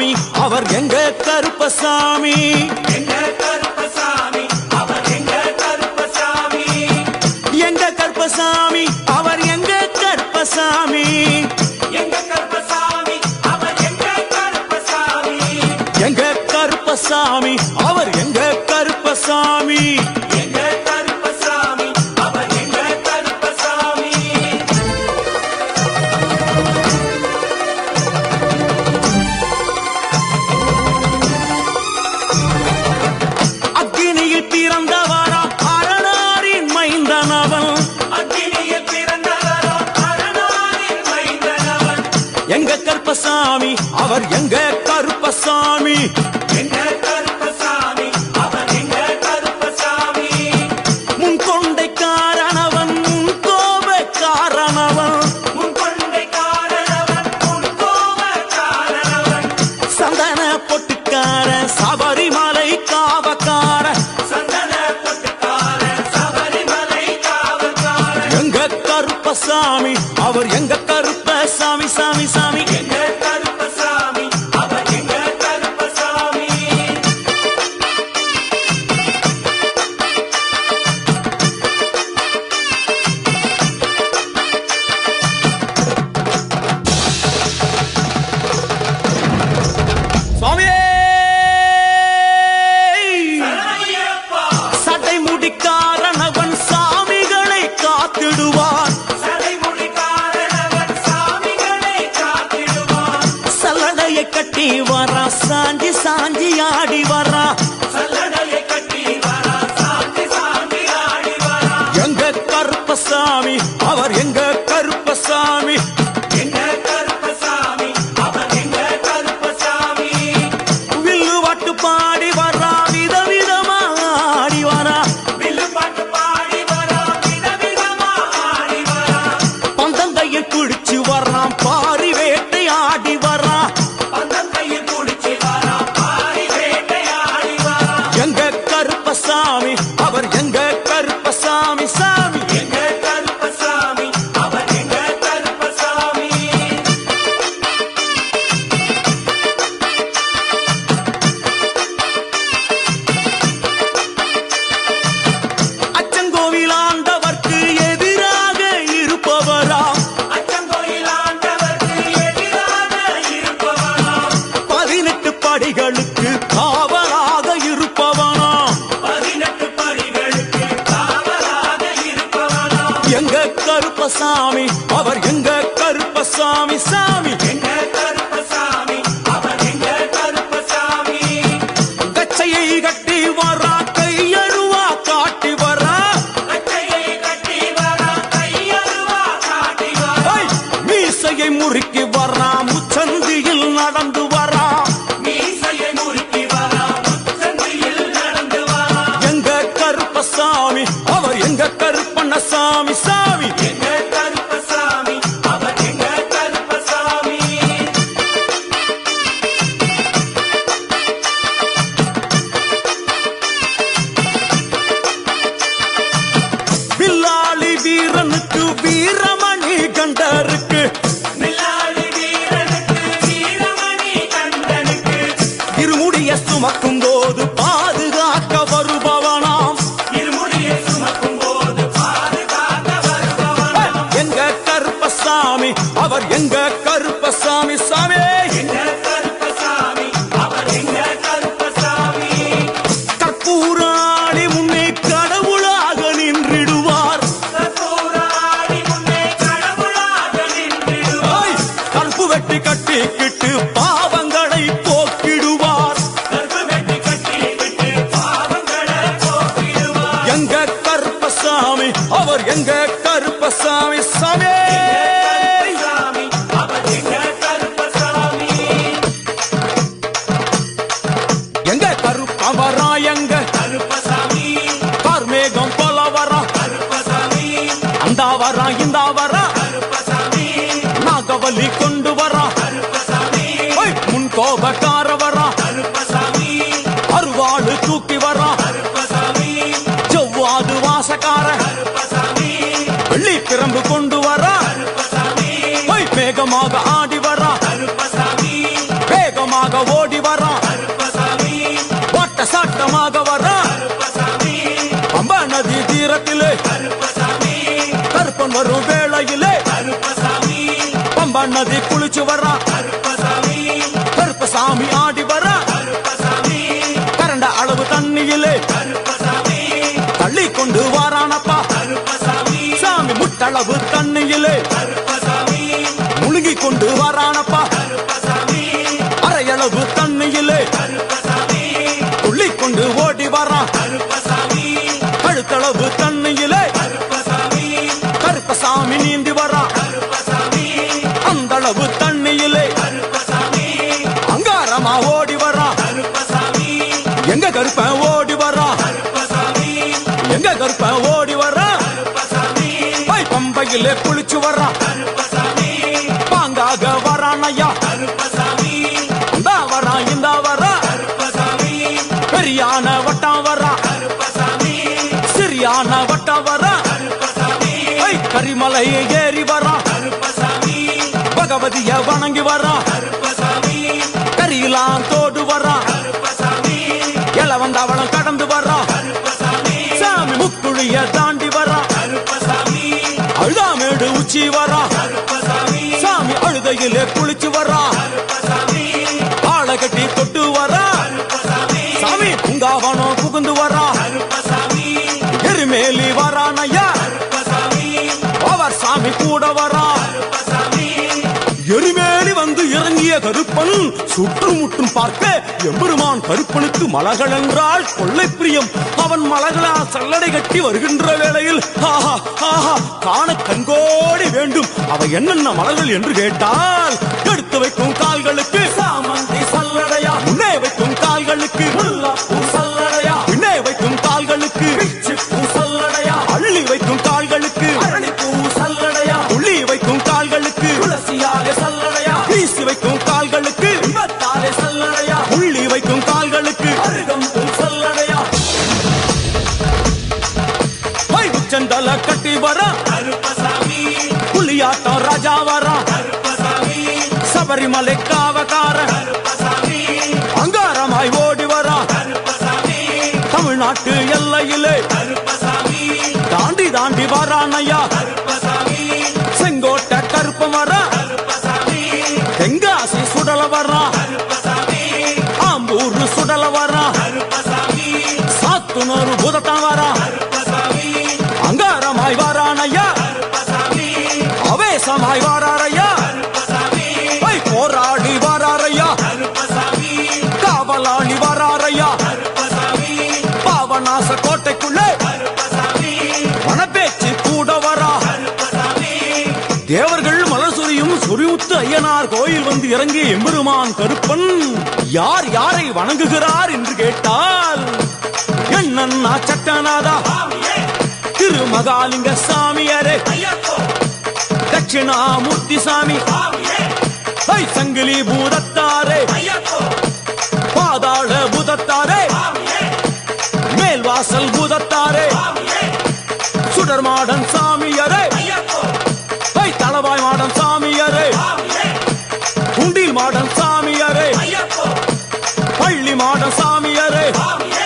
கருப்பசாமி அவர் எங்க கருப்பசாமி எங்க கருப்பசாமி அவர் எங்க கருப்பசாமி எங்க கருப்பசாமி அவர் எங்க கருப்பசாமி எங்க கருப்பசாமி அவர் எங்க கருப்பசாமி எங்க கருப்பசாமி அவர் எங்க கருப்பசாமி எங்க கருப்பசாமி அவர் எங்க கருப்பசாமி அக்கினியில் பிறந்தவரா அரணாரின் மைந்தனவன் அக்கினியில் பிறந்தவரோ அரணாரின் மைந்தனவன் எங்க கருப்பசாமி அவர் எங்க கருப்பசாமி எங்க கருப்பசாமி அவர் எங்க கருப்பசாமி முன்கொண்டைக்காரனவன் முன்கோபக்காரனவன் முன்கொண்டைக்காரனவன் முன்கோபக்காரனவன் சந்தன பொட்டுக்கார சபரிமலை காவக்கார சந்தன பொட்டுக்கார சபரிமலை காவல்கார எங்க கருப்பசாமி அவர் எங்க கருப்பசாமி சாமி சாமி எங்க கருப்பசாமி அவர் எங்க கருப்பசாமி சுவாமியே ஐயப்பா சட்டை முடிக்காரனவன் சாமிகளை காத்திடுவான் சடைமுடிக்காரனவன் சாமிகளை காத்திடுவான் சல்லடையை கட்டி வரா சாஞ்சி சாஞ்சி ஆடி வரா சல்லடையை கட்டி வரா சாந்தி சாந்தி ஆடி வரா எங்க கருப்பசாமி அவர் எங்க கருப்பசாமி எங்க கருப்பசாமி அவர் எங்க கருப்பசாமி வில்லு வாட்டு பாடி வரா விதவிதமா ஆடி வரா வில்லு பாட்டு பாடி வரா விதவிதமா ஆடி வரா பந்தங்கையில் குடிச்சு வர்றான் பாரி வேட்டை ஆடி வரா பந்தங்கையில் குடிச்சு வரா பாரி வேட்டையாடி வரா எங்க கருப்பசாமி அவர் எங்க கருப்பசாமி சாமி எங்க கருப்பசாமி அவர் எங்க கருப்பசாமி அச்சங்கோவில் ஆண்டவர்க்கு எதிராக இருப்பவரா அச்சங்கோயில் ஆண்டவர்க்கு எதிராக இருப்பவனாம் 18 படிகளுக்கு காவலாக இருப்பவனா 18 படிகளுக்கு காவலாக இருப்பவனாம் எங்க கருப்பசாமி அவர் எங்க கருப்பசாமி சாமி எங்க கருப்பசாமி அவர் எங்க கருப்பசாமி கச்சையை கட்டி வரா கையழுவா காட்டி வரா கட்டையை கட்டி வரா கையருவா காட்டி வரா ஐ! மீசையை முறுக்கி வரா முச்சந்தியில் நடந்து வரா மீசையை முறுக்கி வரா முச்சந்தியில் நடந்து வரா எங்க கருப்பசாமி அவர் எங்க கருப்பண்ணசாமி சாமி எங்க கருப்பசாமி அவர் எங்க கருப்பசாமி வில்லாளி வீரனுக்கு வீரமணி கண்டருக்கு மில்லாளி வீரனுக்கு வீரமணி கண்டனுக்கு இருமுடிய சுமக்கும் போது பாதுகாக்க வருபவனாம் இருமுடியை சுமக்கும் போது பாதுகாக்க வருபவனாம் எங்க கருப்பசாமி அவர் எங்க கருப்பசாமி சாமி எங்க கருப்பசாமி அவர் எங்க கருப்பசாமி கற்பூராணி முன்னே கடவுளாக நின்றிடுவார் கற்பூராடி முன்னே கடவுளாக நின்றிடுவார் ஐ! கற்பு வெட்டி கட்டிக்கிட்டு பாவங்களை போக்கிடுவார் கற்பு வெட்டி கட்டி விட்டு பாவங்களை போக்கிடுவார் எங்க கருப்பசாமி அவர் எங்க கருப்பசாமி சாமி கருப்பசாமி அவர் எங்க கருப்பசாமி எங்க கருப்பவரா எங்க கருப்பசாமி கார்மேகம் போல வரா கருப்பசாமி அந்த வரா இந்த வரா கருப்பசாமி நாகவலி கொண்டு வரா கருப்பசாமி ஐ! முன்கோபக்கார வரா கருப்பசாமி அருவாளு தூக்கி வரா கருப்பசாமி ஜவ்வாது வாசக்கார கருப்பசாமி வெள்ளி பிரம்பு கொண்டு வரா கருப்பசாமி வேகமாக ஆடி வரா கருப்பசாமி வேகமாக நதி குளிச்சு வர்றா கருப்பசாமி கருப்பசாமி ஆடி வர்றா கருப்பசாமி கரண்ட அளவு தண்ணியிலே கருப்பசாமி தள்ளி கொண்டு வாரானப்பா கருப்பசாமி சாமி முட்டளவு தண்ணியிலே கருப்பசாமி முழுகி கொண்டு வாரானப்பா கருப்பசாமி அரையளவு தண்ணியிலே கருப்பசாமி துள்ளி கொண்டு ஓடி வர்றான் கருப்பசாமி கழுத்தளவு தண்ணியிலே கருப்பசாமி கருப்பசாமி நீந்தி வர்றான் கருப்பசாமி அந்த அளவு தண்ணியிலே கருப்பசாமி அங்காரமா ஓடி வர்றான் கருப்பசாமி எங்க கருப்பன் ஓடி வர்றான் கருப்பசாமி எங்க கருப்பன் ஓடி வர்றான் கருப்பசாமி பம்பையிலே குளிச்சு வர்றான் கருப்பசாமி பாங்காக வரான் ஐயா கருப்பசாமி இந்தா வரான் இந்தா வர்றான் கருப்பசாமி பெரியான வட்டம் வர்றான் கருப்பசாமி சிறியான வட்டம் வர்றான் கருப்பசாமி கரிமலை ஏறி வர்றான் கருப்பசாமி பகவதிய வணங்கி வர்றான் கருப்பசாமி கரியெல்லாம் தோடு வர்றான் கருப்பசாமி இளவந்தவளம் கடந்து வர்றான் கருப்பசாமி சாமி முக்குழிய தாண்டி வர்றான் கருப்பசாமி அழுதாமேடு உச்சி வர்றான் கருப்பசாமி சாமி அழுதையிலே குளிச்சு வர்றான் கருப்பசாமி ஆளை கட்டி தொட்டு வர்றான் கருப்பசாமி சாமி பூங்காவனம் புகுந்து வர்றான் கருப்பசாமி எருமேலி வரான் ஐயா கருப்பசாமி அவர் சாமி கூட வர்றான் கருப்பசாமி எருமேலி வந்து இறங்கிய கருப்பன் சுற்றுமுற்றும் பார்க்க எம்பெருமான் கருப்பனுக்கு மலகள் என்றால் கொள்ளை பிரியம். அவன் மலகளா சல்லடை கட்டி வருகின்ற வேளையில் ஆஹா ஆஹா காண கண்கோடி வேண்டும். அவை என்னென்ன மலர்கள் என்று கேட்டால் எடுத்து வைக்கும் கால்களுக்கு சாமந்தி சல்லடையா, முன்னே வைக்கும் கால்களுக்கு முல்லைப்பூ சல்லடையா, பின்னே வைக்கும் கால்களுக்கு பிச்சிப்பூ சல்லடையா, அள்ளி வைக்கும் கால்களுக்கு அரளிப்பூ சல்லடையா, துள்ளி வைக்கும் கால்களுக்கு துளசியாக சல்லடையா, வீசி வைக்கும் கால்களுக்கு இன்பத்தாலே சல்லடையா, உள்ளி வைக்கும் கால்களுக்கு அருகம்பூ சல்லடையா. உச்சந்தல கட்டி வர கருப்பசாமி புலியாட்டம் ராஜா வர கருப்பசாமி சபரிமலை காவக்கார கருப்பசாமி அங்காரமாய் ஓடி வர கருப்பசாமி தமிழ்நாட்டு எல்லையிலே கருப்பசாமி தாண்டி தாண்டி வரானையா. கருப்பசாமி செங்கோட்டை கருப்ப வர கருப்பசாமி தெங்காசி சுடல வர கருப்பசாமி ஆம்பூர் சுடல வர கருப்பசாமி சாத்துனூர் புதட்டம் வர கருப்பசாமி அங்காரமாய் வரானையா. கருப்பசாமி அவேசமாய் வராரையா, கருப்பசாமி போராடி வராரையா, கருப்பசாமி காவலாளி வராரையா. கருப்பசாமி பாவநாச கோட்டைக்குள்ளே கருப்பசாமி வனப்பேச்சு கூட வரா. கருப்பசாமி தேவர்கள் மலர் சொரியும் சொரிமுத்து ஐயனார் கோயில் வந்து இறங்கிய எம்பெருமான் கருப்பன் யார் யாரை வணங்குகிறார் என்று கேட்டால் என்னன்னா சட்டநாதா, சாமியே திருமகாலிங்க சாமியாரே, ஐயப்போ தட்சிணாமூர்த்தி சாமி, சாமியே சங்கிலி பூதத்தாரே, ஐயப்போ பாதாள பூதத்தாரே, சாமியே மேல்வாசல் பூதத்தாரே, சாமியே சுடர்மாடன் சாமியாரே, ஐயப்போ தளவாய் மாடன் சாமியாரே, சாமியே குண்டில் மாடன் சாமியாரே, ஐயப்போ பள்ளி மாடன் சாமியாரே, சாமியே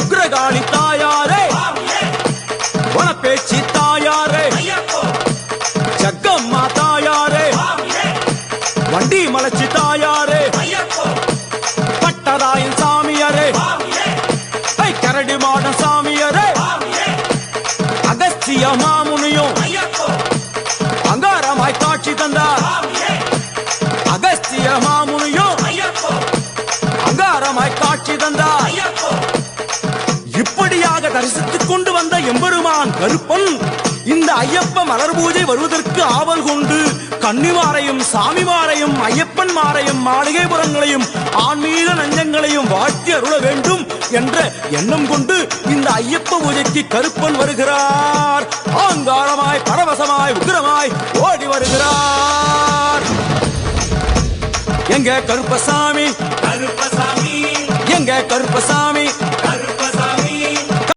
உக்ரகாளி தாயாரே, சாமியே வனப்பேச்சி தாயாரே, ஐயப்போ ஜக்கம்மா தாயாரே, சாமியே வண்டி மலச்சி தாயாரே, ஐயப்போ பட்டராயன் சாமியாரே, சாமியே கரடி மாடன் சாமியாரே, சாமியே அகஸ்திய மாமுனியும் ஐயப்போ அங்காரமாய் காட்சி தந்தார். சாமியே அகஸ்திய மாமுனியும் ஐயப்போ அங்காரமாய் காட்சி தந்தார். ஐயப்போ இப்படியாக தரிசித்துக் கொண்டு வந்த எம்பெருமான் கருப்பன் இந்த ஐயப்ப மலர் பூஜை வருவதற்கு ஆவல் கொண்டு கன்னிமாரையும் சாமிமாரையும் ஐயப்பன்மாரையும் மாளிகைபுரங்களையும் ஆன்மீக நஞ்சங்களையும் வாழ்த்தி அருள வேண்டும் என்ற எண்ணம் கொண்டு இந்த ஐயப்ப பூஜைக்கு கருப்பன் வருகிறார். ஆங்காரமாய் பரவசமாய் உக்கிரமாய் ஓடி வருகிறார். எங்க கருப்பசாமி, கருப்பசாமி எங்க கருப்பசாமி,